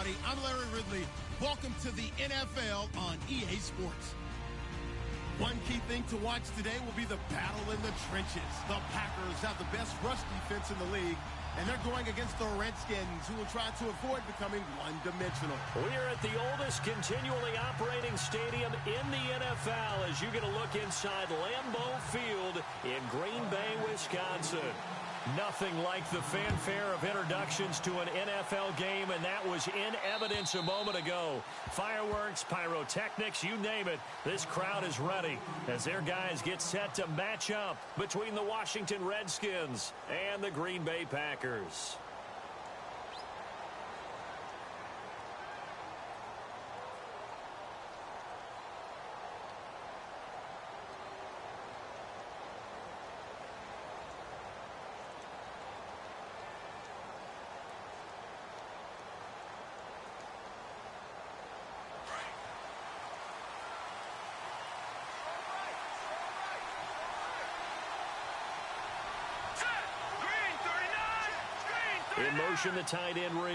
everybody. I'm Larry Ridley. Welcome to the NFL on EA Sports. One key thing to watch today will be the battle in the trenches. The Packers have the best rush defense in the league, and they're going against the Redskins, who will try to avoid becoming one-dimensional. We're at the oldest continually operating stadium in the NFL as you get a look inside Lambeau Field in Green Bay, Wisconsin. Nothing like the fanfare of introductions to an NFL game, and that was in evidence a moment ago. Fireworks, pyrotechnics, you name it. This crowd is ready as their guys get set to match up between the Washington Redskins and the Green Bay Packers. In motion, the tight end Reed.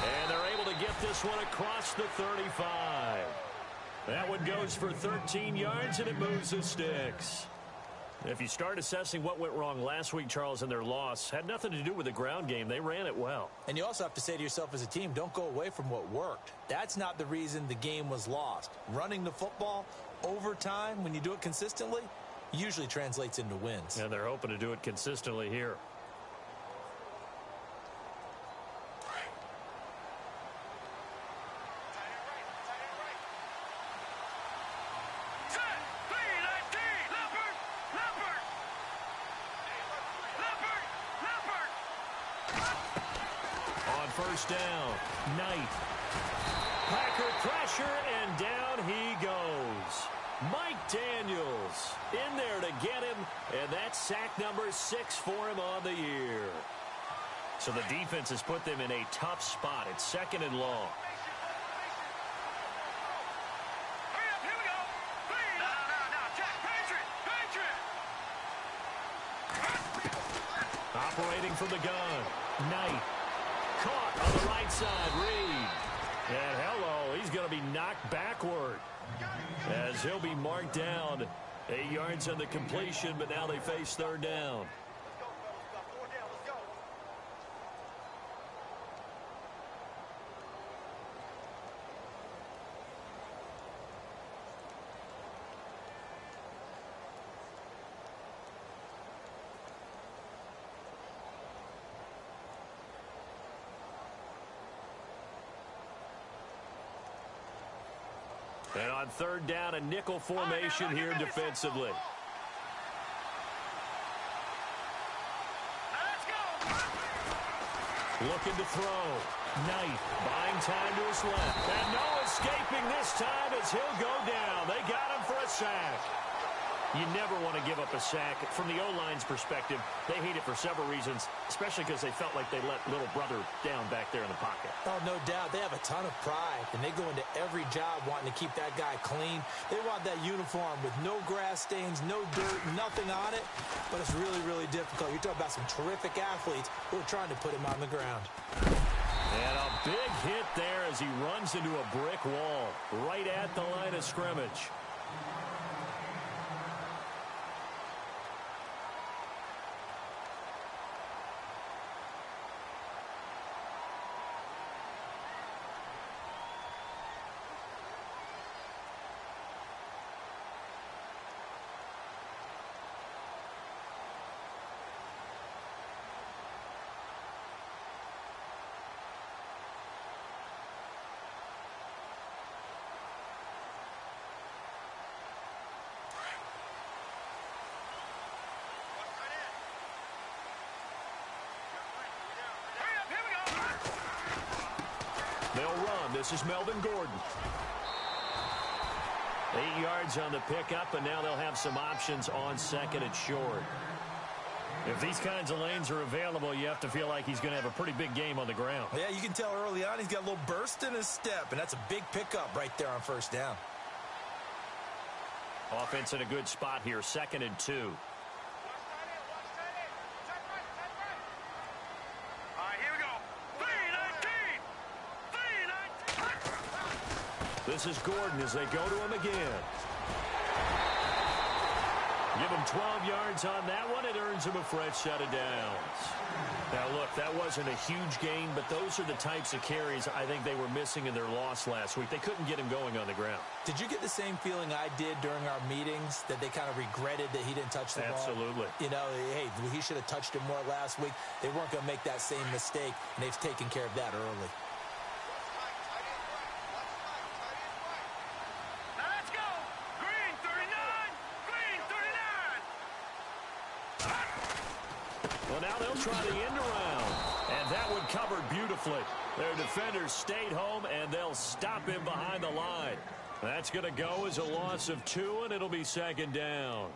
And they're able to get this one across the 35. That one goes for 13 yards, and it moves the sticks. If you start assessing what went wrong last week, Charles, in their loss, had nothing to do with the ground game. They ran it well. And you also have to say to yourself as a team, don't go away from what worked. That's not the reason the game was lost. Running the football over time, when you do it consistently, usually translates into wins. And they're hoping to do it consistently here. On first down, Knight. Packer pressure, and down he goes. Mike Daniels in there to get him, and that's sack number 6 for him on the year. So the defense has put them in a tough spot. It's 2nd and long. Operating from the gun, Knight. Caught on the right side, Reed. And hello, he's going to be knocked backward as he'll be marked down. 8 yards on the completion, but now they face 3rd down. And on 3rd down, a nickel formation here defensively. Looking to throw. Knight buying time to his left. And no escaping this time as he'll go down. They got him for a sack. You never want to give up a sack. From the O-line's perspective, they hate it for several reasons, especially because they felt like they let little brother down back there in the pocket. Oh, no doubt. They have a ton of pride, and they go into every job wanting to keep that guy clean. They want that uniform with no grass stains, no dirt, nothing on it, but it's really, really difficult. You're talking about some terrific athletes who are trying to put him on the ground. And a big hit there as he runs into a brick wall right at the line of scrimmage. They'll run. This is Melvin Gordon. 8 yards on the pickup, and now they'll have some options on 2nd and short. If these kinds of lanes are available, you have to feel like he's going to have a pretty big game on the ground. Yeah, you can tell early on he's got a little burst in his step, and that's a big pickup right there on 1st down. Offense in a good spot here, 2nd and 2. This is Gordon as they go to him again. Give him 12 yards on that one. It earns him a fresh set of downs. Now, look, that wasn't a huge gain, but those are the types of carries I think they were missing in their loss last week. They couldn't get him going on the ground. Did you get the same feeling I did during our meetings, that they kind of regretted that he didn't touch the ball? Absolutely. You know, hey, he should have touched it more last week. They weren't going to make that same mistake, and they've taken care of that early. Well, now they'll try the end around, and that one covered beautifully. Their defenders stayed home, and they'll stop him behind the line. That's going to go as a loss of 2, and it'll be second down.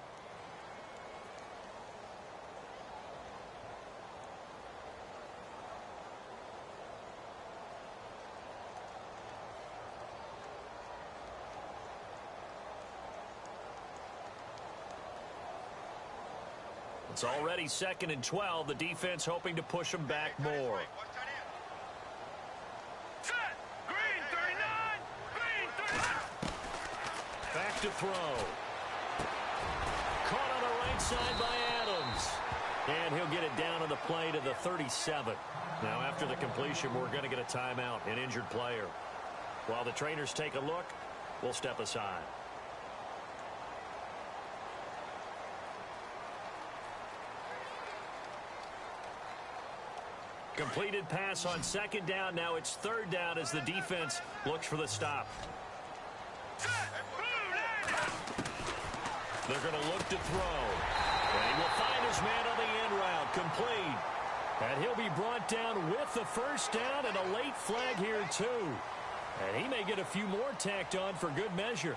It's already 2nd and 12. The defense hoping to push them back more. Back to throw. Caught on the right side by Adams. And he'll get it down on the play to the 37. Now after the completion, we're going to get a timeout, an injured player. While the trainers take a look, we'll step aside. Completed pass on 2nd down. Now it's 3rd down as the defense looks for the stop. They're going to look to throw. And he will find his man on the end route. Complete. And he'll be brought down with the 1st down and a late flag here too. And he may get a few more tacked on for good measure.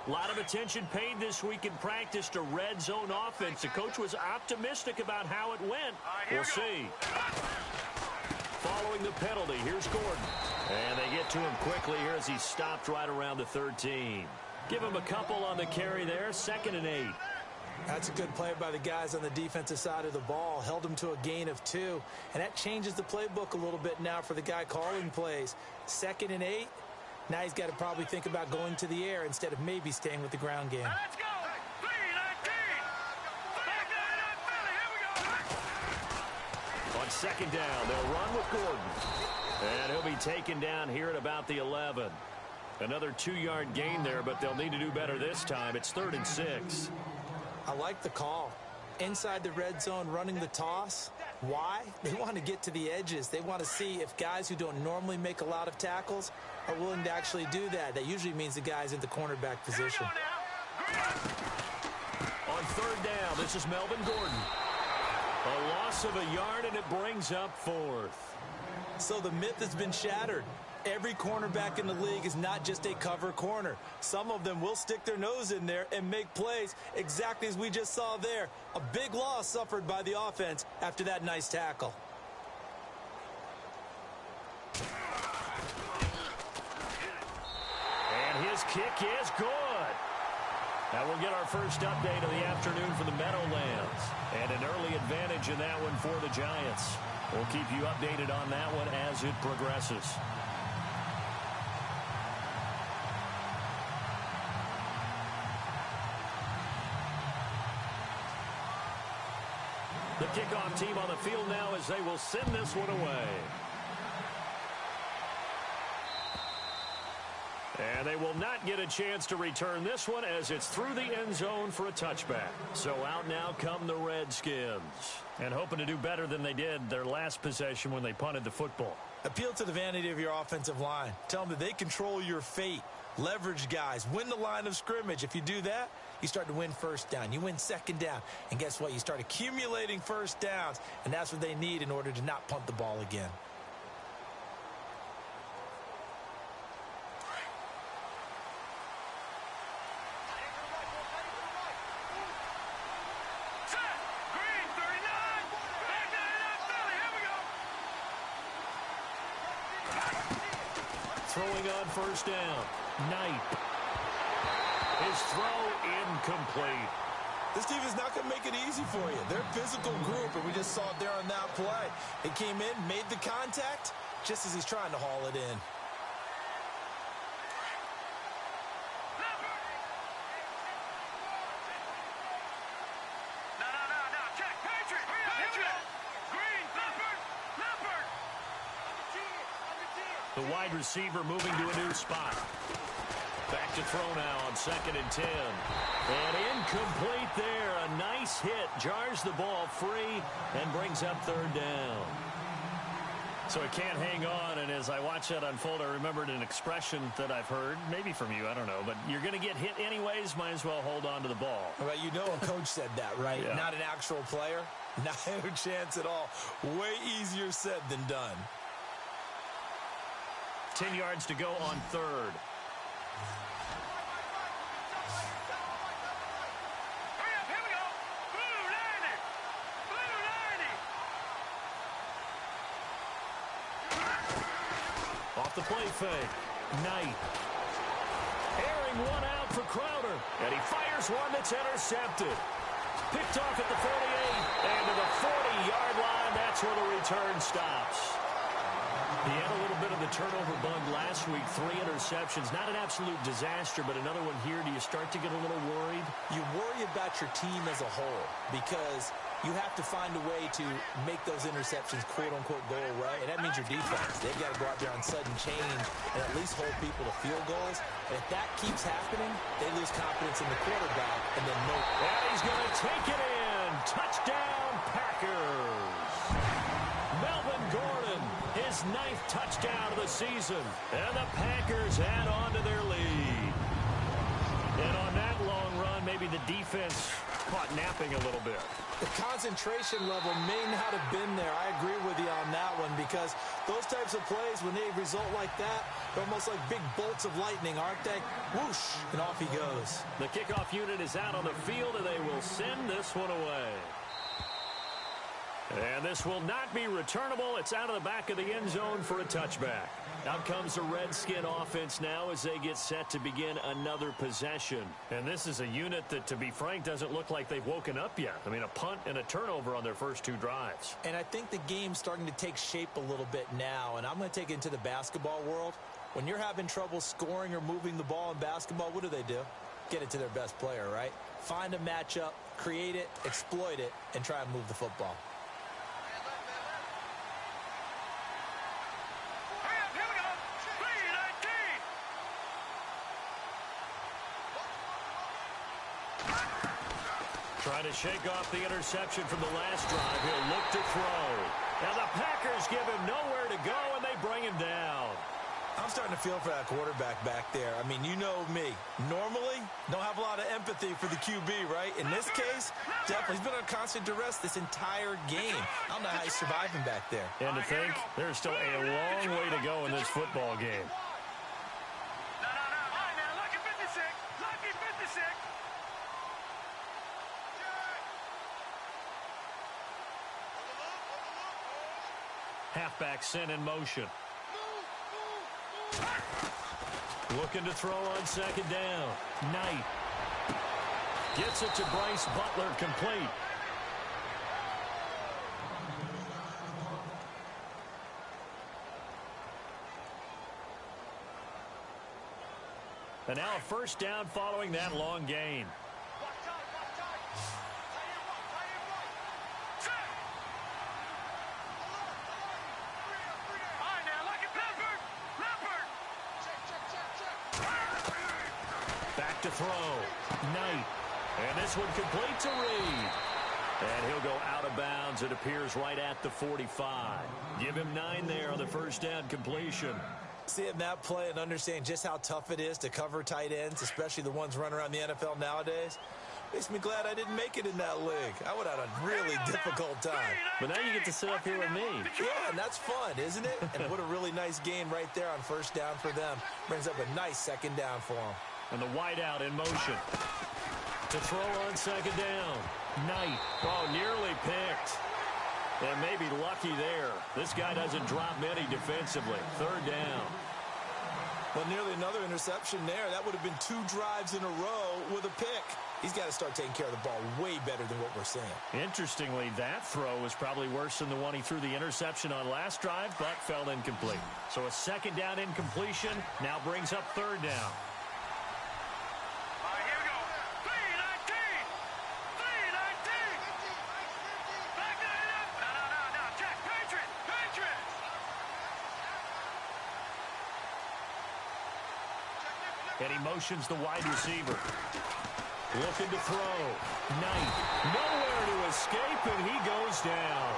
A lot of attention paid this week in practice to red zone offense. The coach was optimistic about how it went. We'll see. Following the penalty, here's Gordon. And they get to him quickly here as he stopped right around the 13. Give him a couple on the carry there. 2nd and 8. That's a good play by the guys on the defensive side of the ball. Held him to a gain of 2. And that changes the playbook a little bit now for the guy calling plays. 2nd and 8. Now he's got to probably think about going to the air instead of maybe staying with the ground game. Let's go. 3-19. On 2nd down, they'll run with Gordon. And he'll be taken down here at about the 11. Another 2-yard gain there, but they'll need to do better this time. It's 3rd and 6. I like the call. Inside the red zone, running the toss. Why? They want to get to the edges. They want to see if guys who don't normally make a lot of tackles are willing to actually do that. That usually means the guy's in the cornerback position. On 3rd down, this is Melvin Gordon. A loss of a yard, and it brings up 4th. So the myth has been shattered. Every cornerback in the league is not just a cover corner. Some of them will stick their nose in there and make plays exactly as we just saw there. A big loss suffered by the offense after that nice tackle. And his kick is good. Now we'll get our first update of the afternoon for the Meadowlands. And an early advantage in that one for the Giants. We'll keep you updated on that one as it progresses. The kickoff team on the field now as they will send this one away. And they will not get a chance to return this one as it's through the end zone for a touchback. So out now come the Redskins. And hoping to do better than they did their last possession when they punted the football. Appeal to the vanity of your offensive line. Tell them that they control your fate. Leverage guys. Win the line of scrimmage. If you do that, you start to win 1st down. You win 2nd down. And guess what? You start accumulating 1st downs. And that's what they need in order to not punt the ball again. Throwing on 1st down. Knight. His throw incomplete. This team is not going to make it easy for you. They're a physical group, and we just saw it there on that play. He came in, made the contact, just as he's trying to haul it in. The wide receiver moving to a new spot. Back to throw now on 2nd and 10. And incomplete there. A nice hit. Jars the ball free and brings up 3rd down. So it can't hang on, and as I watch that unfold, I remembered an expression that I've heard, maybe from you, I don't know, but you're going to get hit anyways, might as well hold on to the ball. Well, you know a coach said that, right? Yeah. Not an actual player. Not a chance at all. Way easier said than done. 10 yards to go on 3rd. Off the play fake. Knight. Airing one out for Crowder. And he fires one that's intercepted. Picked off at the 48. And to the 40-yard line, that's where the return stops. He had a little bit of the turnover bug last week. 3 interceptions. Not an absolute disaster, but another one here. Do you start to get a little worried? You worry about your team as a whole because you have to find a way to make those interceptions quote-unquote go away, and that means your defense. They've got to go out there on sudden change and at least hold people to field goals. And if that keeps happening, they lose confidence in the quarterback, and then no. And he's going to take it in. Touchdown, Packers. Melvin Gordon, his 9th touchdown of the season. And the Packers add on to their lead. And on that long run, maybe the defense caught napping a little bit. The concentration level may not have been there. I agree with you on that one because those types of plays, when they result like that, they're almost like big bolts of lightning, aren't they? Whoosh, and off he goes. The kickoff unit is out on the field, and they will send this one away. And this will not be returnable. It's out of the back of the end zone for a touchback. Out comes the Redskin offense now as they get set to begin another possession. And this is a unit that, to be frank, doesn't look like they've woken up yet. I mean, a punt and a turnover on their first 2 drives. And I think the game's starting to take shape a little bit now, and I'm going to take it into the basketball world. When you're having trouble scoring or moving the ball in basketball, what do? Get it to their best player, right? Find a matchup, create it, exploit it, and try and move the football. Trying to shake off the interception from the last drive. He'll look to throw. Now the Packers give him nowhere to go, and they bring him down. I'm starting to feel for that quarterback back there. I mean, you know me. Normally, don't have a lot of empathy for the QB, right? In this case, definitely. He's been on constant duress this entire game. I don't know how he's surviving back there. And to think, there's still a long way to go in this football game. Halfback sent in motion. Looking to throw on 2nd down. Knight. Gets it to Bryce Butler, complete. And now a first down following that long gain. Back to throw. Knight. And this one complete to Reed. And he'll go out of bounds. It appears right at the 45. Give him 9 there on the first down completion. Seeing that play and understand just how tough it is to cover tight ends, especially the ones running around the NFL nowadays, makes me glad I didn't make it in that league. I would have had a really difficult time. But now you get to sit up here with me. Yeah, and that's fun, isn't it? And what a really nice gain right there on first down for them. Brings up a nice 2nd down for them. And the wideout in motion. To throw on 2nd down. Knight. Oh, nearly picked. And maybe lucky there. This guy doesn't drop many defensively. 3rd down. Well, nearly another interception there. That would have been 2 drives in a row with a pick. He's got to start taking care of the ball way better than what we're seeing. Interestingly, that throw was probably worse than the one he threw the interception on last drive, but fell incomplete. So a second down incompletion now brings up third down. Here we go. 3-19. 3-19. Back it up. No. Jack, Patriot. And he motions the wide receiver. Looking to throw. Knight. Nowhere to escape, and he goes down.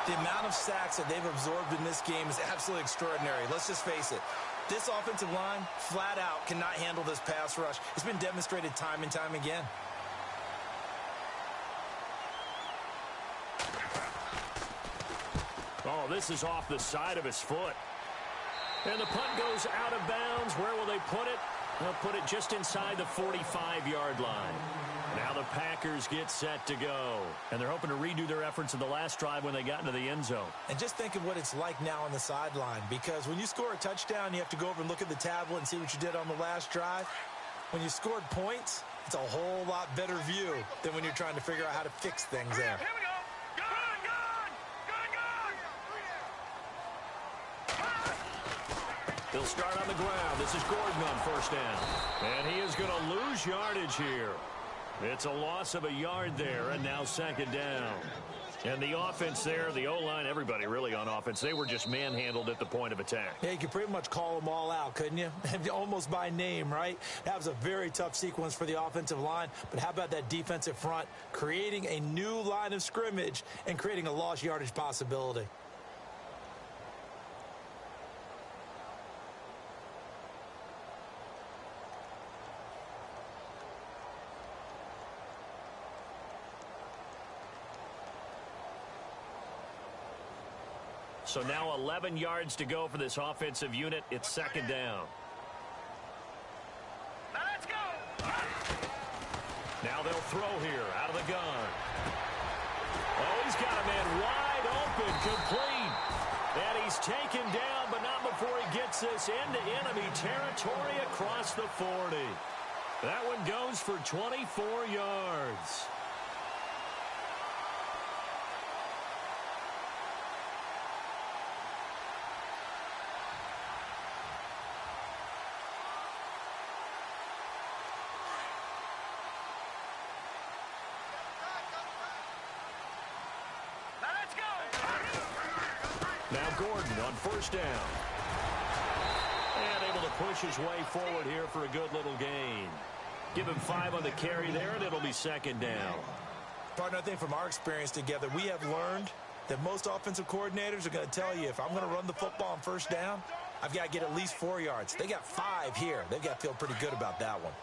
The amount of sacks that they've absorbed in this game is absolutely extraordinary. Let's just face it. This offensive line, flat out, cannot handle this pass rush. It's been demonstrated time and time again. Oh, this is off the side of his foot. And the punt goes out of bounds. Where will they put it? They'll put it just inside the 45-yard line. Now the Packers get set to go. And they're hoping to redo their efforts in the last drive when they got into the end zone. And just think of what it's like now on the sideline. Because when you score a touchdown, you have to go over and look at the tablet and see what you did on the last drive. When you scored points, it's a whole lot better view than when you're trying to figure out how to fix things there. Here we go. They'll start on the ground. This is Gordon on first down. And he is going to lose yardage here. It's a loss of a yard there, and now second down. And the offense there, the O-line, everybody really on offense, they were just manhandled at the point of attack. Yeah, you could pretty much call them all out, couldn't you? Almost by name, right? That was a very tough sequence for the offensive line. But how about that defensive front creating a new line of scrimmage and creating a lost yardage possibility? So now 11 yards to go for this offensive unit. It's second down. Let's go. Now they'll throw here out of the gun. Oh, he's got a man wide open, complete. And he's taken down, but not before he gets this into enemy territory across the 40. That one goes for 24 yards. Now Gordon on first down. And able to push his way forward here for a good little gain. Give him 5 on the carry there, and it'll be second down. Partner, I think from our experience together, we have learned that most offensive coordinators are going to tell you, if I'm going to run the football on first down, I've got to get at least 4 yards. They got 5 here. They've got to feel pretty good about that one.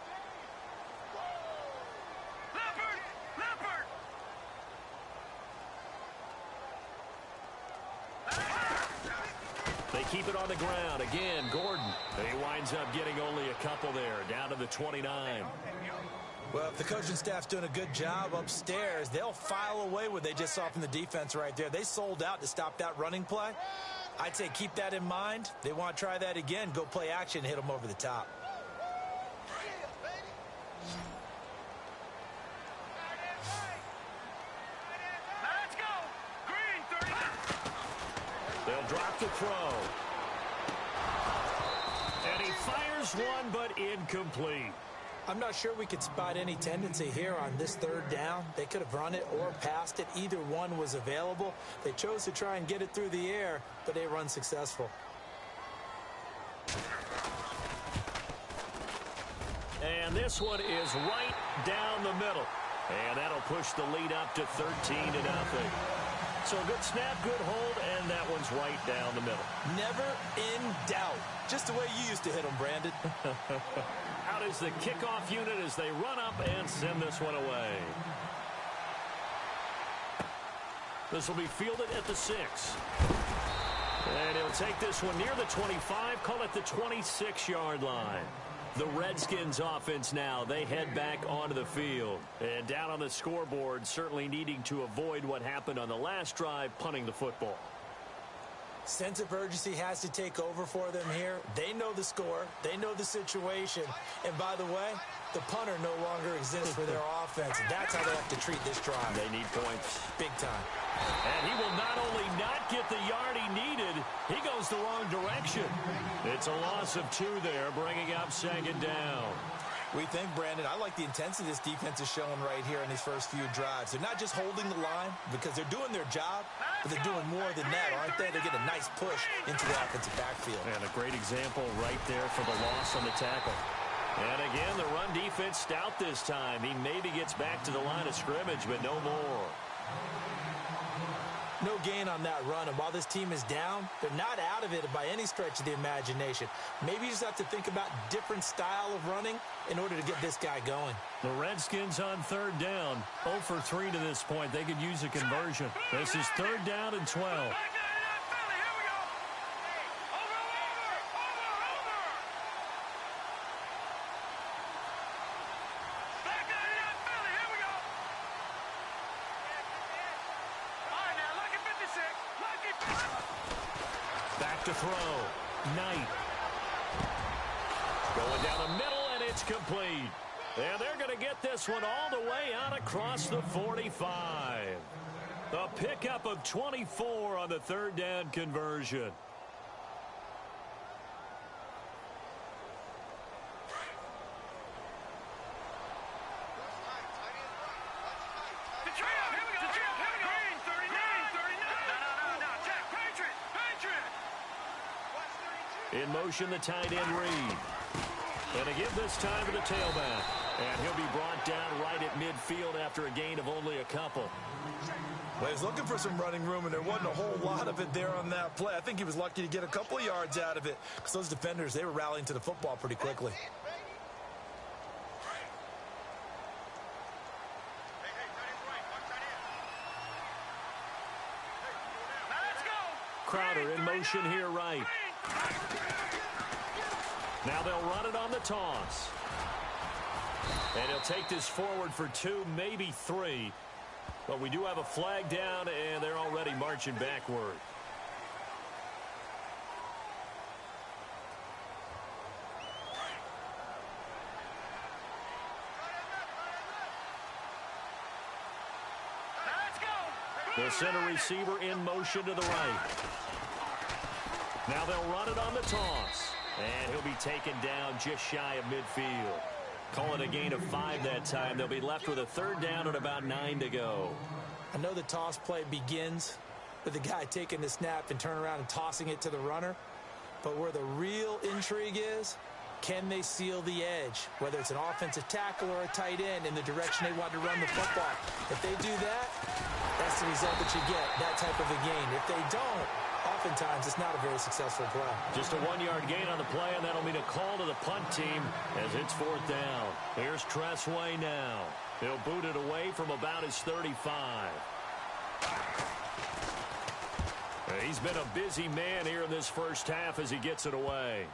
They keep it on the ground. Again, Gordon. He winds up getting only a couple there, down to the 29. Well, if the coaching staff's doing a good job upstairs, they'll file away what they just saw from the defense right there. They sold out to stop that running play. I'd say keep that in mind. They want to try that again. Go play action, hit them over the top. Let's go. Green 30. They'll drop the throw. And he fires one, but incomplete. I'm not sure we could spot any tendency here on this third down. They could have run it or passed it. Either one was available. They chose to try and get it through the air, but they were unsuccessful. And this one is right down the middle. And that'll push the lead up to 13-0. So a good snap, good hold, and that one's right down the middle. Never in doubt. Just the way you used to hit them, Brandon. Out is the kickoff unit as they run up and send this one away. This will be fielded at the 6. And he'll take this one near the 25, call it the 26-yard line. The Redskins offense now, they head back onto the field. And down on the scoreboard, certainly needing to avoid what happened on the last drive, punting the football. Sense of urgency has to take over for them here. They know the score. They know the situation. And by the way, the punter no longer exists for their offense. That's how they have to treat this drive. They need points. Big time. And he will not only not get the yard he needed, he goes the wrong direction. It's a loss of 2 there, bringing up 2nd down. We think, Brandon, I like the intensity this defense is showing right here in these first few drives. They're not just holding the line because they're doing their job, but they're doing more than that, aren't they? They get a nice push into the offensive backfield. And a great example right there for the loss on the tackle. And again, the run defense stout this time. He maybe gets back to the line of scrimmage, but no more. No gain on that run, and while this team is down, they're not out of it by any stretch of the imagination. Maybe you just have to think about different style of running in order to get this guy going. The Redskins on 3rd down, 0 for 3 to this point. They could use a conversion. This is 3rd down and 12. Back to throw. Knight. Going down the middle, and it's complete. And they're going to get this one all the way out across the 45. A pickup of 24 on the 3rd down conversion. In motion, the tight end Reed. And again this time to the tailback. And he'll be brought down right at midfield after a gain of only a couple. Well, he was looking for some running room, and there wasn't a whole lot of it there on that play. I think he was lucky to get a couple of yards out of it because those defenders, they were rallying to the football pretty quickly. Crowder in motion here right. Now they'll run it on the toss. And he'll take this forward for 2, maybe 3. But we do have a flag down, and they're already marching backward. The center receiver in motion to the right. Now they'll run it on the toss. And he'll be taken down just shy of midfield. Call it a gain of 5 that time. They'll be left with a 3rd down and about 9 to go. I know the toss play begins with the guy taking the snap and turn around and tossing it to the runner. But where the real intrigue is, can they seal the edge? Whether it's an offensive tackle or a tight end in the direction they want to run the football. If they do that, that's the result that you get, that type of a gain. If they don't, oftentimes it's not a very successful play. Just a 1-yard gain on the play, and that'll mean a call to the punt team as it's 4th down. Here's Tressway now. He'll boot it away from about his 35. He's been a busy man here in this first half as he gets it away.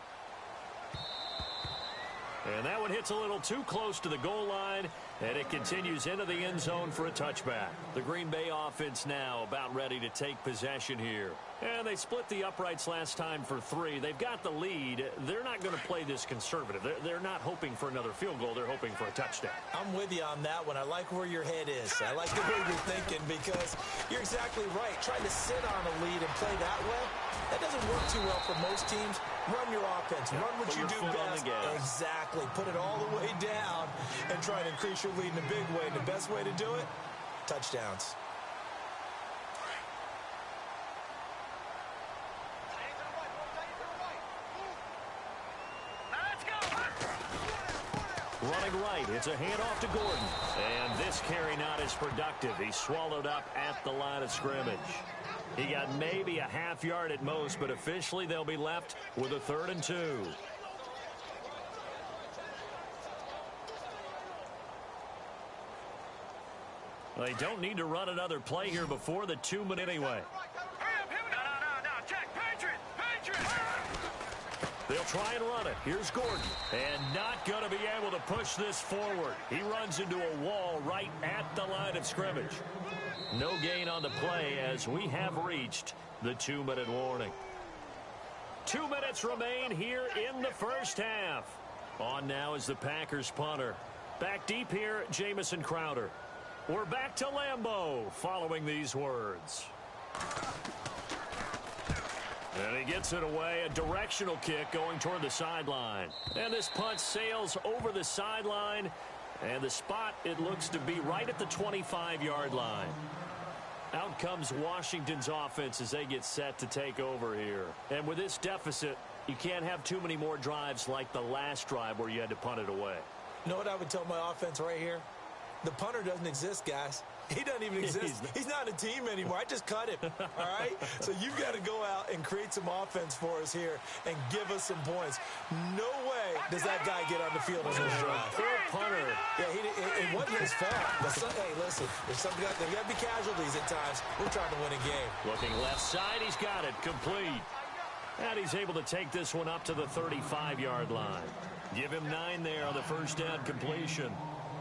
And that one hits a little too close to the goal line, and it continues into the end zone for a touchback. The Green Bay offense now about ready to take possession here. And they split the uprights last time for 3. They've got the lead. They're not going to play this conservative. They're not hoping for another field goal. They're hoping for a touchdown. I'm with you on that one. I like where your head is. I like the way you're thinking because you're exactly right. Trying to sit on a lead and play that way, that doesn't work too well for most teams. Run your offense. Run what you do best. Exactly. Put it all the way down and try to increase your lead in a big way. And the best way to do it, touchdowns. Running right, it's a handoff to Gordon. And this carry not as productive. He's swallowed up at the line of scrimmage. He got maybe a half yard at most, but officially they'll be left with a 3rd and 2. They don't need to run another play here before the 2-minute anyway. They'll try and run it. Here's Gordon. And not going to be able to push this forward. He runs into a wall right at the line of scrimmage. No gain on the play as we have reached the 2-minute warning. 2 minutes remain here in the first half. On now is the Packers punter. Back deep here, Jamison Crowder. We're back to Lambeau following these words. And he gets it away, a directional kick going toward the sideline. And this punt sails over the sideline, and the spot, it looks to be right at the 25-yard line. Out comes Washington's offense as they get set to take over here. And with this deficit, you can't have too many more drives like the last drive where you had to punt it away. You know what I would tell my offense right here? The punter doesn't exist, guys. He doesn't even exist. He's not a team anymore. I just cut him, all right? So you've got to go out and create some offense for us here and give us some points. No way does that guy get on the field on this drive. Poor punter. Yeah, it wasn't his fault. But hey, listen, there's got to be casualties at times. We're trying to win a game. Looking left side, he's got it, complete. And he's able to take this one up to the 35-yard line. Give him 9 there on the first down completion.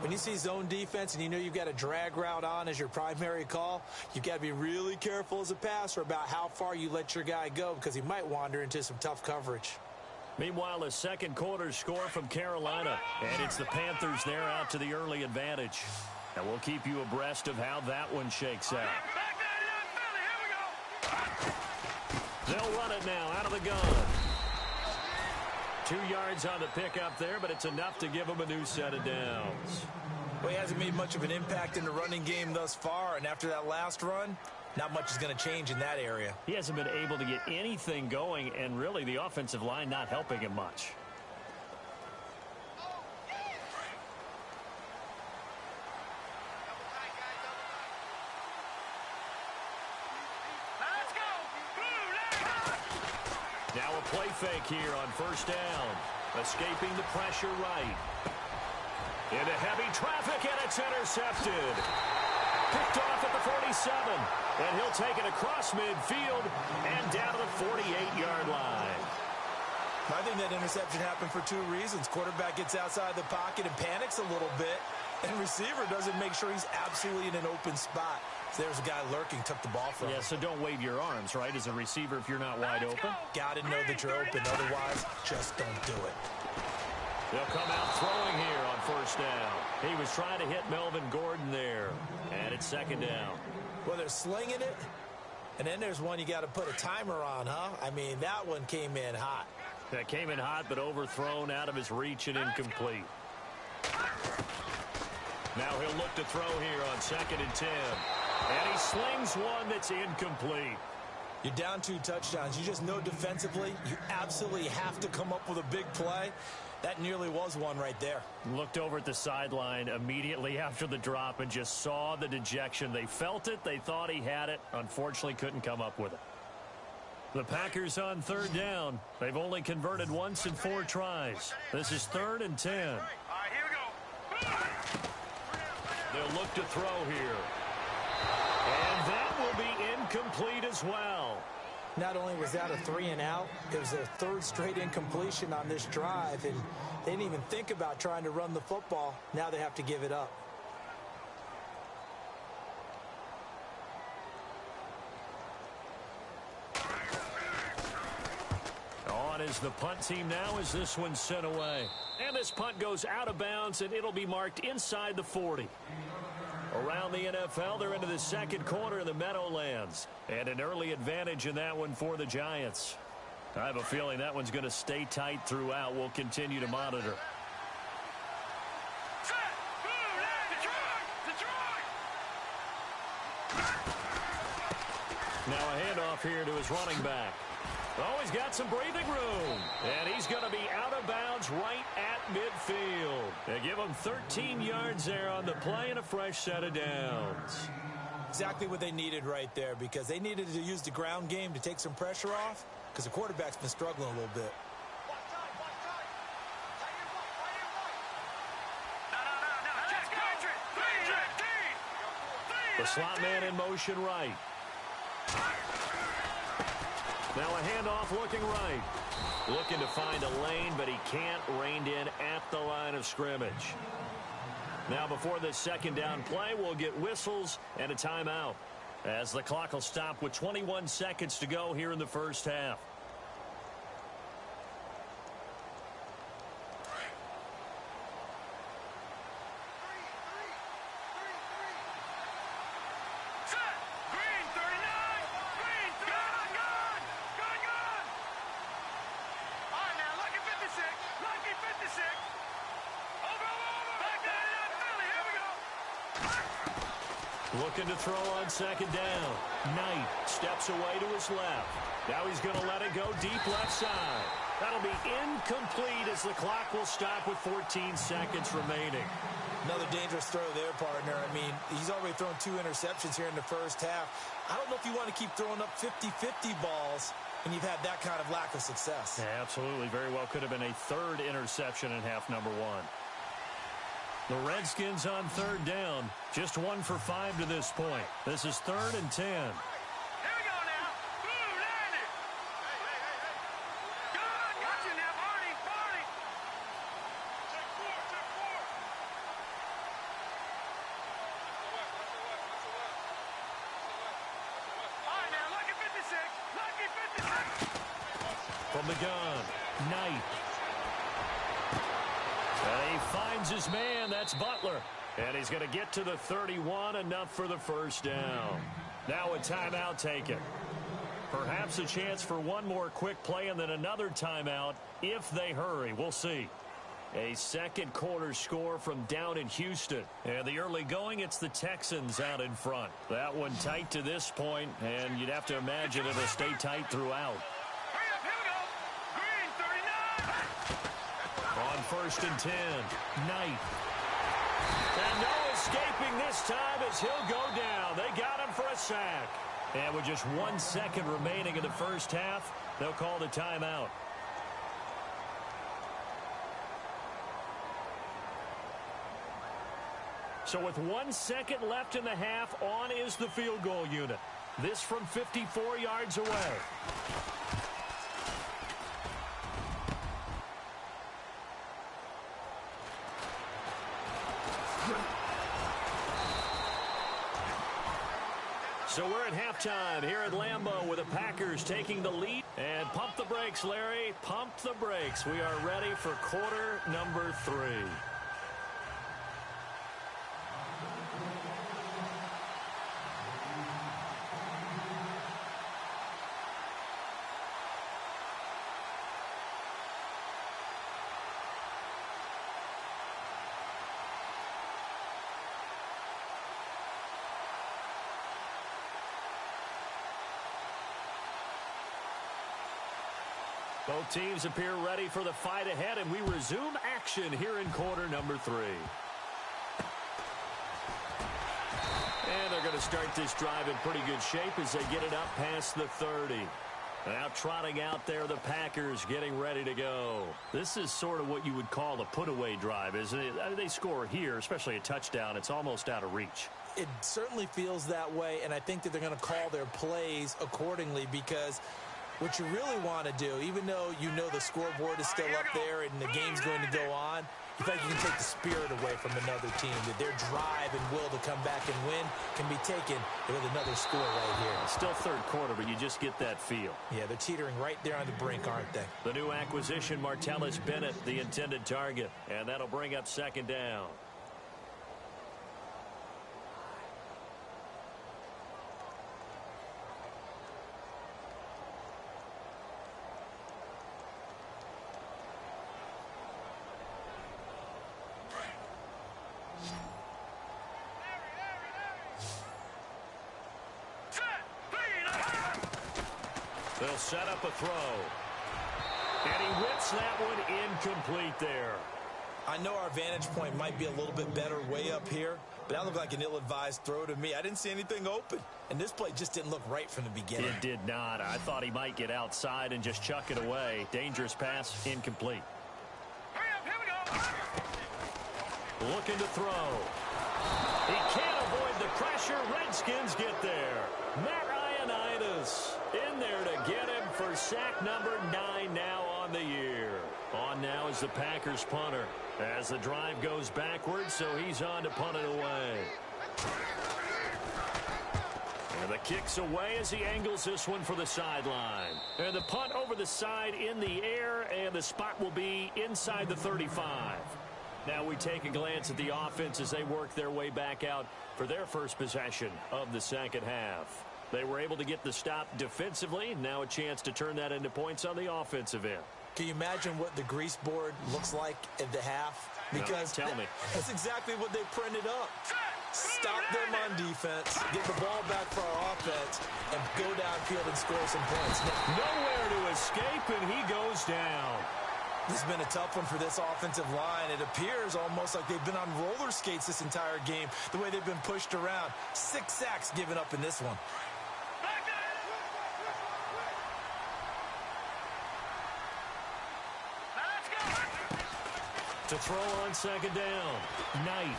When you see zone defense and you know you've got a drag route on as your primary call, you've got to be really careful as a passer about how far you let your guy go because he might wander into some tough coverage. Meanwhile, a second quarter score from Carolina, and it's the Panthers there out to the early advantage. And we'll keep you abreast of how that one shakes out. They'll run it now out of the gun. 2 yards on the pickup there, but it's enough to give him a new set of downs. Well, he hasn't made much of an impact in the running game thus far, and after that last run, not much is going to change in that area. He hasn't been able to get anything going, and really the offensive line not helping him much. Now a play fake here on first down. Escaping the pressure right. Into heavy traffic, and it's intercepted. Picked off at the 47. And he'll take it across midfield and down to the 48-yard line. I think that interception happened for 2 reasons. Quarterback gets outside the pocket and panics a little bit. And receiver doesn't make sure he's absolutely in an open spot. So there's a guy lurking, took the ball from him. Yeah, so don't wave your arms, right, as a receiver if you're not wide open. Got to know that you're open. Otherwise, just don't do it. They'll come out throwing here on first down. He was trying to hit Melvin Gordon there. And it's second down. Well, they're slinging it. And then there's one you got to put a timer on, huh? I mean, that one came in hot. That came in hot, but overthrown out of his reach and incomplete. Now he'll look to throw here on 2nd and 10. And he slings one that's incomplete. You're down 2 touchdowns. You just know defensively you absolutely have to come up with a big play. That nearly was one right there. Looked over at the sideline immediately after the drop and just saw the dejection. They felt it. They thought he had it. Unfortunately, couldn't come up with it. The Packers on 3rd down. They've only converted once in 4 tries. This is 3rd and 10. All right, here we go. They'll look to throw here. And that will be incomplete as well. Not only was that a 3 and out, it was their 3rd straight incompletion on this drive, and they didn't even think about trying to run the football. Now they have to give it up. On is the punt team now as this one's sent away. And this punt goes out of bounds, and it'll be marked inside the 40. Around the NFL, they're into the second quarter in the Meadowlands. And an early advantage in that one for the Giants. I have a feeling that one's going to stay tight throughout. We'll continue to monitor. Now a handoff here to his running back. Oh, he's got some breathing room. And he's going to be out of bounds right at midfield. They give him 13 yards there on the play and a fresh set of downs. Exactly what they needed right there, because they needed to use the ground game to take some pressure off, because the quarterback's been struggling a little bit. The slot man in motion right. Now a handoff looking right. Looking to find a lane, but he can't. Reined in at the line of scrimmage. Now before this second down play, we'll get whistles and a timeout. as the clock will stop with 21 seconds to go here in the first half. Looking to throw on second down. Knight steps away to his left. Now he's going to let it go deep left side. That'll be incomplete as the clock will stop with 14 seconds remaining. Another dangerous throw there, partner. I mean, he's already thrown 2 interceptions here in the first half. I don't know if you want to keep throwing up 50-50 balls and you've had that kind of lack of success. Yeah, absolutely. Very well could have been a third interception in half number 1. The Redskins on third down. Just 1 for 5 to this point. This is 3rd and 10. Here we go now. Boom, land it. Hey. Good. Got you now, Barney. Check 4. All right, now, lucky 56. From the gun, Knight. And he finds his man. That's Butler. And he's going to get to the 31, enough for the first down. Now a timeout taken. Perhaps a chance for one more quick play and then another timeout if they hurry. We'll see. A second quarter score from down in Houston. And the early going, it's the Texans out in front. That one tight to this point, and you'd have to imagine it'll stay tight throughout. Hurry up, here we go. Green, 39. On 1st and 10, Knight. And no escaping this time as he'll go down. They got him for a sack. And with just 1 second remaining in the first half, they'll call the timeout. So with 1 second left in the half, on is the field goal unit. This from 54 yards away. So we're at halftime here at Lambeau with the Packers taking the lead. And pump the brakes, Larry. Pump the brakes. We are ready for quarter number 3. Both teams appear ready for the fight ahead, and we resume action here in quarter number 3. And they're going to start this drive in pretty good shape as they get it up past the 30. Now trotting out there, the Packers getting ready to go. This is sort of what you would call a put-away drive, isn't it? I mean, they score here, especially a touchdown. It's almost out of reach. It certainly feels that way, and I think that they're going to call their plays accordingly because what you really want to do, even though you know the scoreboard is still up there and the game's going to go on, you think you can take the spirit away from another team, that their drive and will to come back and win can be taken with another score right here. Still third quarter, but you just get that feel. Yeah, they're teetering right there on the brink, aren't they? The new acquisition, Martellus Bennett, the intended target. And that'll bring up second down. They'll set up a throw. And he whips that one incomplete there. I know our vantage point might be a little bit better way up here, but that looked like an ill-advised throw to me. I didn't see anything open, and this play just didn't look right from the beginning. It did not. I thought he might get outside and just chuck it away. Dangerous pass, incomplete. Hurry up, here we go. Looking to throw. He can't avoid the pressure. Redskins get there. Matt Ioannidis in there to get him for sack number 9 now on the year. On now is the Packers punter as the drive goes backwards, so he's on to punt it away. And the kick's away as he angles this one for the sideline. And the punt over the side in the air, and the spot will be inside the 35. Now we take a glance at the offense as they work their way back out for their first possession of the second half. They were able to get the stop defensively. Now a chance to turn that into points on the offensive end. Can you imagine what the grease board looks like at the half? Because no, tell me. That's exactly what they printed up. Stop them on defense, get the ball back for our offense, and go downfield and score some points. Nowhere to escape, and he goes down. This has been a tough one for this offensive line. It appears almost like they've been on roller skates this entire game, the way they've been pushed around. 6 sacks given up in this one. To throw on second down, Knight.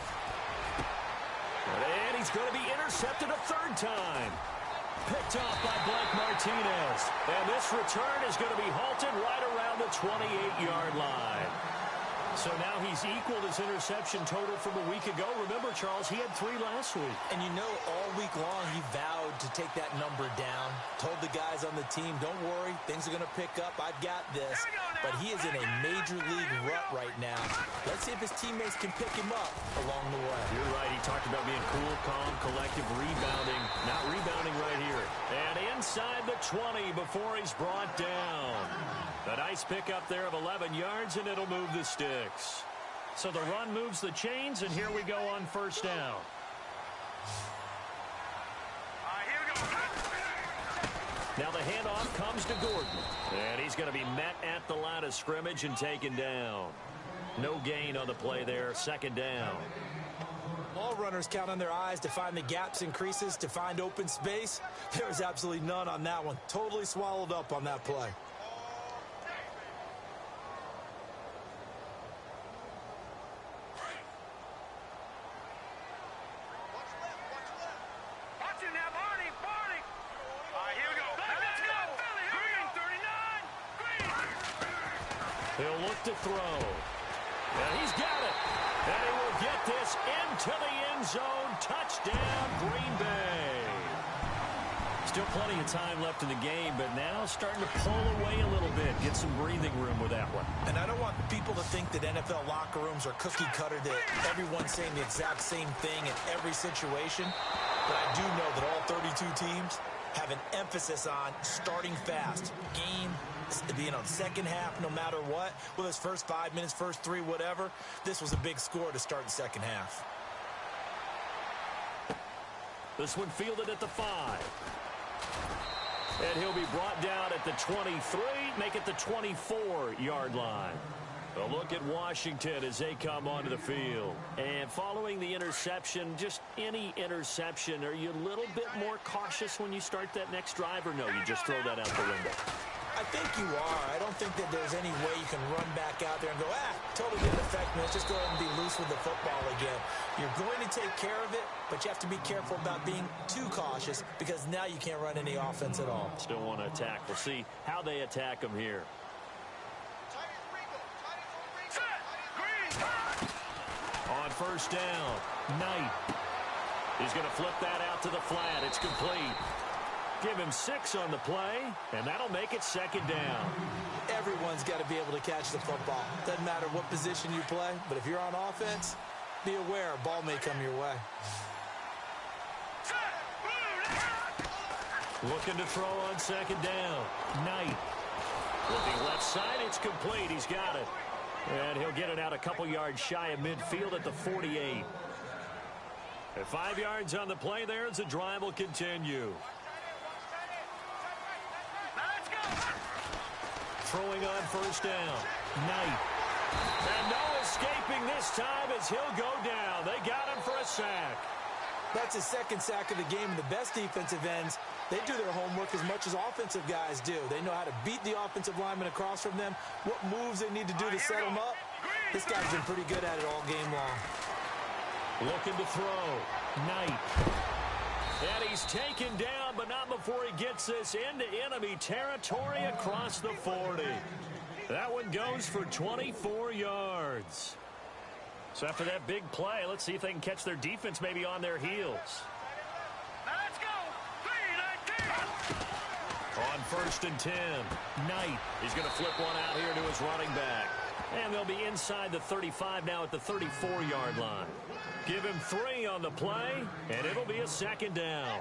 And he's going to be intercepted a third time. Picked off by Blake Martinez. And this return is going to be halted right around the 28-yard line. So now he's equaled his interception total from a week ago. Remember, Charles, he had 3 last week. And you know, all week long he vowed to take that number down. Told the guys on the team, don't worry, things are going to pick up. I've got this. But he is in a major league rut right now. Let's see if his teammates can pick him up along the way. You're right. He talked about being cool, calm, collective, rebounding. Not rebounding right here. And inside the 20 before he's brought down. A nice pickup there of 11 yards, and it'll move the sticks. So the run moves the chains, and here we go on first down. Here we go. Now the handoff comes to Gordon. And he's going to be met at the line of scrimmage and taken down. No gain on the play there. Second down. All runners count on their eyes to find the gaps and creases, to find open space. There's absolutely none on that one. Totally swallowed up on that play. He'll look to throw. And he's got it. And he will get this into the end zone. Touchdown, Green Bay. Still plenty of time left in the game, but now starting to pull away a little bit. Get some breathing room with that one. And I don't want people to think that NFL locker rooms are cookie cutter, that everyone's saying the exact same thing in every situation. But I do know that all 32 teams have an emphasis on starting fast. Game, second half, no matter what. Well, this first 5 minutes, first 3, whatever. This was a big score to start the second half. This one fielded at the 5. And he'll be brought down at the 23, make it the 24-yard line. A look at Washington as they come onto the field. And following the interception, just any interception, are you a little bit more cautious when you start that next drive, or no, you just throw that out the window? I think you are. I don't think that there's any way you can run back out there and go, totally didn't affect me. Let's just go ahead and be loose with the football again. You're going to take care of it, but you have to be careful about being too cautious because now you can't run any offense at all. Still want to attack. We'll see how they attack them here. On first down, Knight. He's going to flip that out to the flat. It's complete. Give him 6 on the play, and that'll make it second down. Everyone's got to be able to catch the football. Doesn't matter what position you play, but if you're on offense, be aware a ball may come your way. Looking to throw on second down. Knight. Looking left side, it's complete. He's got it. And he'll get it out a couple yards shy of midfield at the 48. At 5 yards on the play there as the drive will continue. Throwing on first down. Knight. And no escaping this time as he'll go down. They got him for a sack. That's his second sack of the game. And the best defensive ends, they do their homework as much as offensive guys do. They know how to beat the offensive lineman across from them, what moves they need to do to set them up. This guy's been pretty good at it all game long. Looking to throw. Knight. And he's taken down, but not before he gets this into enemy territory across the 40. That one goes for 24 yards. So after that big play, let's see if they can catch their defense maybe on their heels. Let's go. 3, On 1st and 10, Knight. He's going to flip one out here to his running back. And they'll be inside the 35 now at the 34-yard line. Give him 3 on the play, and it'll be a 2nd down.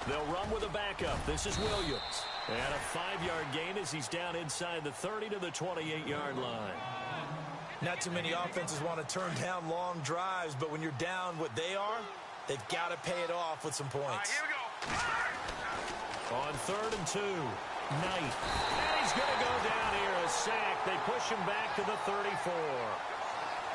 They'll run with a backup. This is Williams. And a 5-yard gain as he's down inside the 30 to the 28-yard line. Not too many offenses want to turn down long drives, but when you're down what they are, they've got to pay it off with some points. Here we go. On 3rd and 2, Knight. And he's going to go down here, a sack. They push him back to the 34.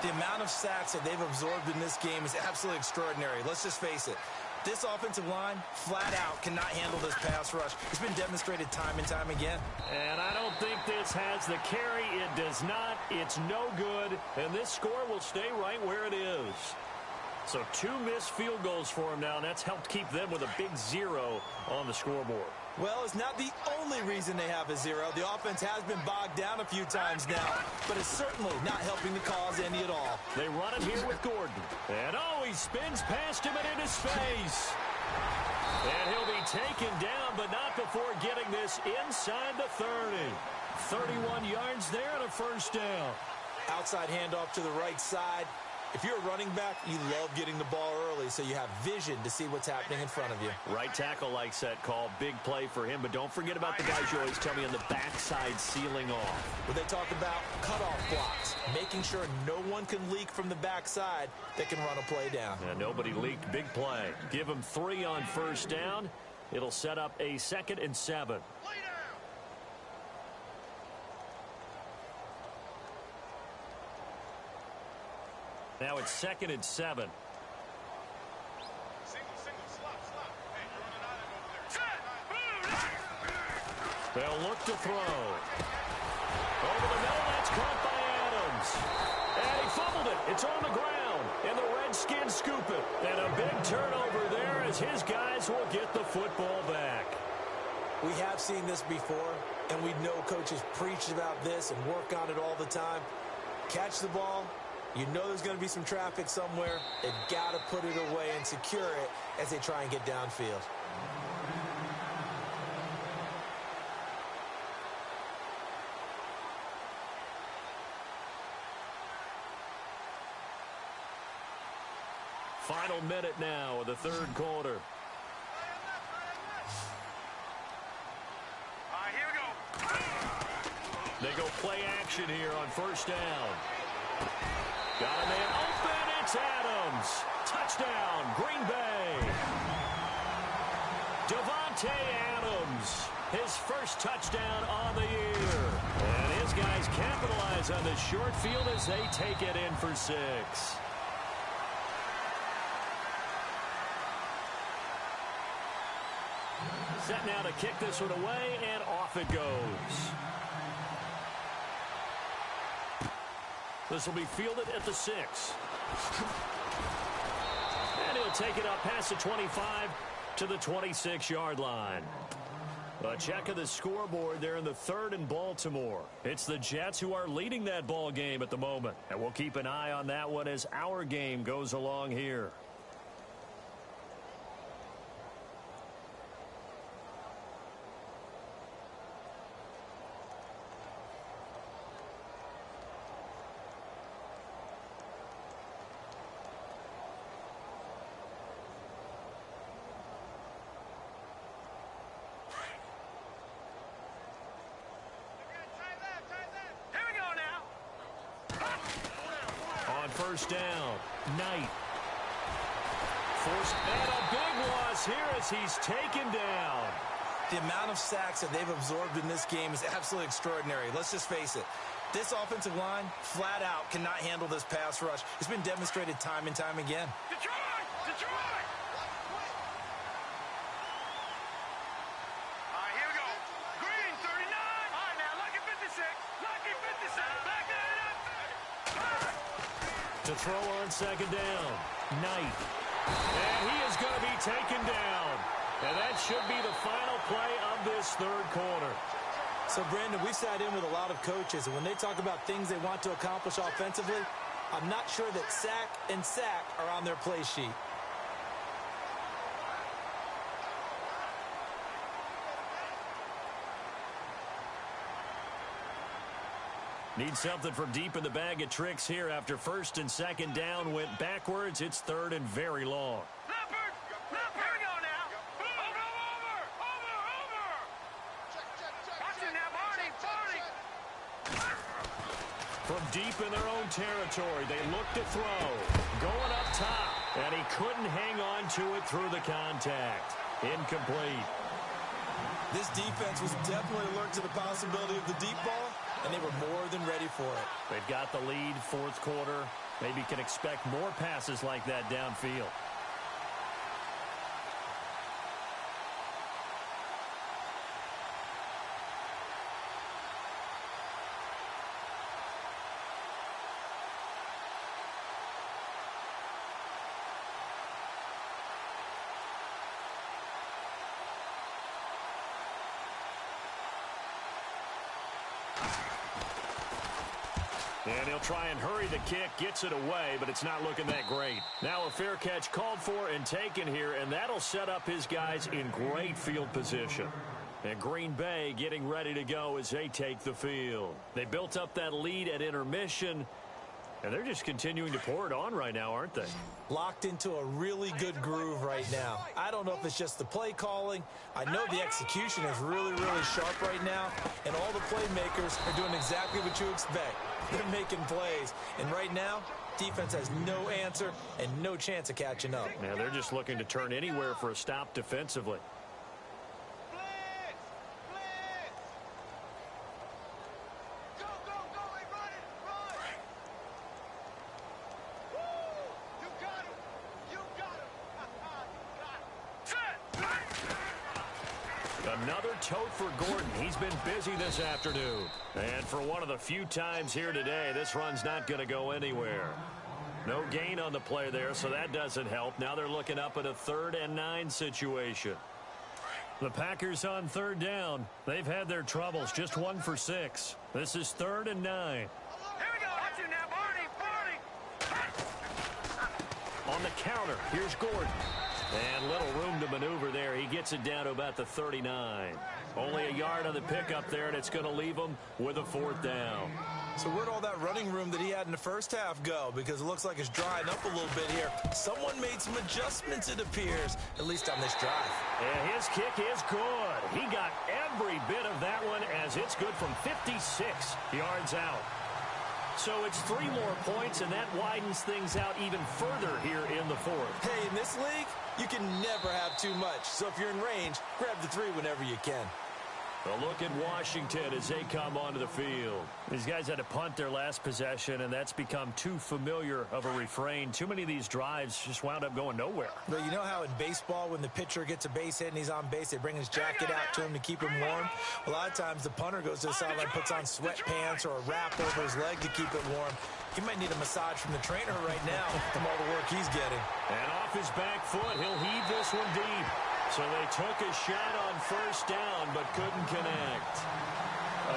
The amount of sacks that they've absorbed in this game is absolutely extraordinary. Let's just face it. This offensive line, flat out, cannot handle this pass rush. It's been demonstrated time and time again. And I don't think this has the carry. It does not. It's no good. And this score will stay right where it is. So 2 missed field goals for him now, and that's helped keep them with a big 0 on the scoreboard. Well, it's not the only reason they have a 0. The offense has been bogged down a few times now, but it's certainly not helping the cause any at all. They run it here with Gordon. And, he spins past him and in his face. And he'll be taken down, but not before getting this inside the 30. 31 yards there and a 1st down. Outside handoff to the right side. If you're a running back, you love getting the ball early so you have vision to see what's happening in front of you. Right tackle likes that call. Big play for him, but don't forget about the guys you always tell me on the backside sealing off. When they talk about cutoff blocks, making sure no one can leak from the backside that can run a play down. And nobody leaked. Big play. Give him 3 on 1st down. It'll set up a 2nd and 7. Now it's 2nd and 7. They'll look to throw. Over the middle, that's caught by Adams. And he fumbled it. It's on the ground. And the Redskins scoop it. And a big turnover there as his guys will get the football back. We have seen this before, and we know coaches preach about this and work on it all the time. Catch the ball. You know there's going to be some traffic somewhere. They've got to put it away and secure it as they try and get downfield. Final minute now of the 3rd quarter. Here we go. They go play action here on 1st down. Got a man open. It's Adams. Touchdown, Green Bay. Davante Adams, his 1st touchdown on the year. And his guys capitalize on the short field as they take it in for 6. Set now to kick this one away, and off it goes. This will be fielded at the 6. And he'll take it up past the 25 to the 26-yard line. A check of the scoreboard there in the 3rd and Baltimore. It's the Jets who are leading that ball game at the moment. And we'll keep an eye on that one as our game goes along here. On 1st down, Knight. Forced and a big loss here as he's taken down. The amount of sacks that they've absorbed in this game is absolutely extraordinary. Let's just face it. This offensive line, flat out, cannot handle this pass rush. It's been demonstrated time and time again. Detroit! Detroit! Here we go. Green, 39. All right, now, lucky 56. Lucky 56. Back it up. To throw on 2nd down, Knight. And he is going to be taken down. And that should be the final play of this 3rd quarter. So, Brandon, we've sat in with a lot of coaches, and when they talk about things they want to accomplish offensively, I'm not sure that sack and sack are on their play sheet. Need something from deep in the bag of tricks here after first and second down went backwards. It's third and very long. Leopard! Leopard! Here we go now! Over! Watch it now, Barney! From deep in their own territory, they look to throw. Going up top, and he couldn't hang on to it through the contact. Incomplete. This defense was definitely alert to the possibility of the deep ball, and they were more than ready for it. They've got the lead, fourth quarter. Maybe can expect more passes like that downfield. And he'll try and hurry the kick, gets it away, but it's not looking that great. Now a fair catch called for and taken here, and that'll set up his guys in great field position. And Green Bay getting ready to go as they take the field. They built up that lead at intermission, and they're just continuing to pour it on right now, aren't they? Locked into a really good groove right now. I don't know if it's just the play calling. I know the execution is really, really sharp right now, and all the playmakers are doing exactly what you expect. They're making plays, and right now, defense has no answer and no chance of catching up. Now they're just looking to turn anywhere for a stop defensively. Another tote for Gordon. He's been busy this afternoon. And for one of the few times here today, this run's not going to go anywhere. No gain on the play there, so that doesn't help. Now they're looking up at a 3rd and 9 situation. The Packers on 3rd down. They've had their troubles, just 1 for 6. This is 3rd and 9. Here we go. Watch it now, Barney. On the counter, here's Gordon. And little room to maneuver there. He gets it down to about the 39. Only a yard on the pickup there, and it's going to leave him with a 4th down. So where'd all that running room that he had in the first half go? Because it looks like it's drying up a little bit here. Someone made some adjustments, it appears, at least on this drive. And his kick is good. He got every bit of that one as it's good from 56 yards out. So it's 3 more points, and that widens things out even further here in the 4th. Hey, in this league, you can never have too much. So if you're in range, grab the 3 whenever you can. A look at Washington as they come onto the field. These guys had to punt their last possession, and that's become too familiar of a refrain. Too many of these drives just wound up going nowhere. But you know how in baseball, when the pitcher gets a base hit and he's on base, they bring his jacket out to him to keep him warm? A lot of times the punter goes to the sideline, puts on sweatpants or a wrap over his leg to keep it warm. He might need a massage from the trainer right now from all the work he's getting. And off his back foot, he'll heave this one deep. So they took a shot on 1st down, but couldn't connect.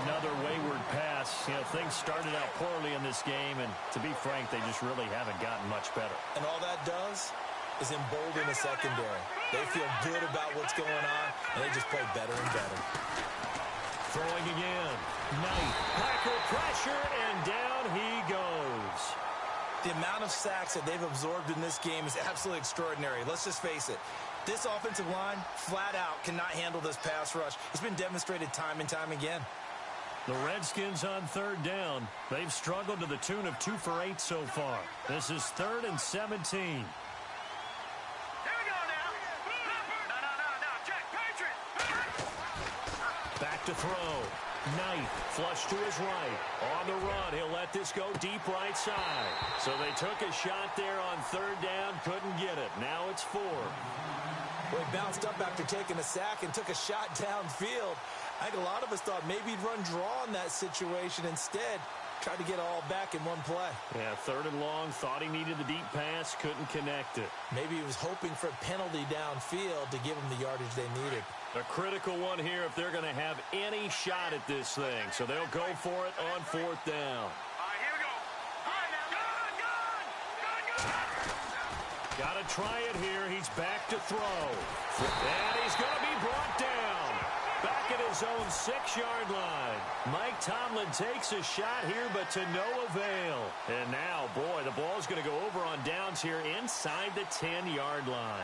Another wayward pass. You know, things started out poorly in this game, and to be frank, they just really haven't gotten much better. And all that does is embolden the secondary. They feel good about what's going on, and they just play better and better. Throwing again. Knight. Packer pressure, and down he goes. The amount of sacks that they've absorbed in this game is absolutely extraordinary. Let's just face it. This offensive line, flat out, cannot handle this pass rush. It's been demonstrated time and time again. The Redskins on 3rd down. They've struggled to the tune of 2 for 8 so far. This is 3rd and 17. Here we go now. No. Check. Patriot. Back to throw. Knight, flush to his right. On the run, he'll let this go deep right side. So they took a shot there on 3rd down, couldn't get it. Now it's 4. Well, he bounced up after taking a sack and took a shot downfield. I think a lot of us thought maybe he'd run draw in that situation. Instead, tried to get it all back in one play. Yeah, 3rd and long, thought he needed the deep pass, couldn't connect it. Maybe he was hoping for a penalty downfield to give him the yardage they needed. A critical one here if they're going to have any shot at this thing. So they'll go for it on 4th down. All right, here we go. All right, now. Go! Got to try it here. He's back to throw. And he's going to be brought down. Back at his own 6-yard line. Mike Tomlin takes a shot here, but to no avail. And now, boy, the ball's going to go over on downs here inside the 10-yard line.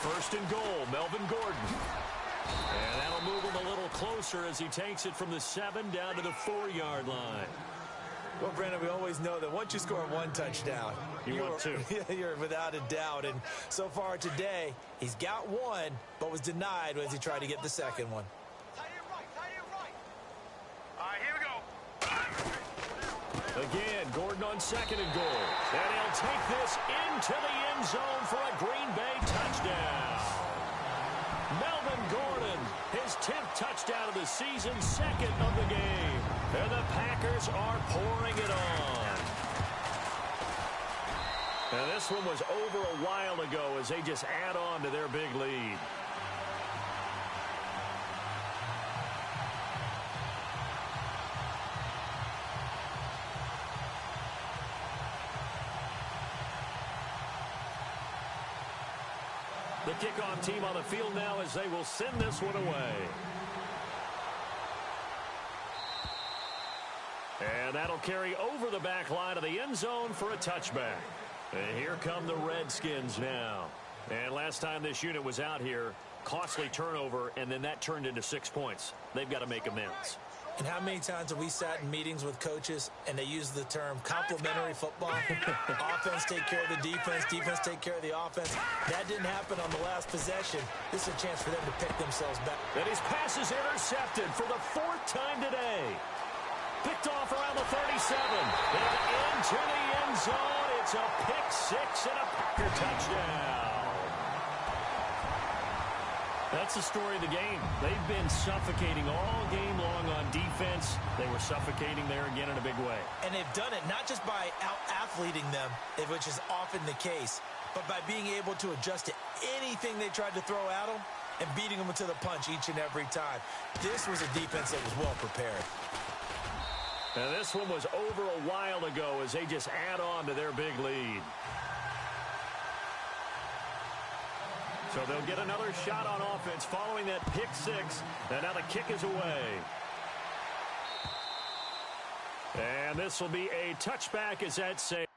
First and goal, Melvin Gordon. And that'll move him a little closer as he takes it from the 7 down to the 4-yard line. Well, Brandon, we always know that once you score one touchdown, you want two. You're without a doubt. And so far today, he's got one, but was denied as he tried to get the second one. All right, here we go. Again, Gordon on 2nd and goal. And he'll take this into the end zone for a Green Bay touchdown. Melvin Gordon, his 10th touchdown of the season, 2nd of the game. And the Packers are pouring it on. And this one was over a while ago as they just add on to their big lead. The kickoff team on the field now as they will send this one away. And that'll carry over the back line of the end zone for a touchback. And here come the Redskins now. And last time this unit was out here, costly turnover, and then that turned into 6 points. They've got to make amends. And how many times have we sat in meetings with coaches and they use the term complementary football? Offense take care of the defense, defense take care of the offense. That didn't happen on the last possession. This is a chance for them to pick themselves back. And his pass is intercepted for the 4th time today. Picked off around the 37. And into the end zone. It's a pick 6 and a Packer touchdown. That's the story of the game. They've been suffocating all game long on defense. They were suffocating there again in a big way. And they've done it not just by out-athleting them, which is often the case, but by being able to adjust to anything they tried to throw at them and beating them to the punch each and every time. This was a defense that was well prepared. And this one was over a while ago as they just add on to their big lead. So they'll get another shot on offense following that pick 6. And now the kick is away. And this will be a touchback as that saves.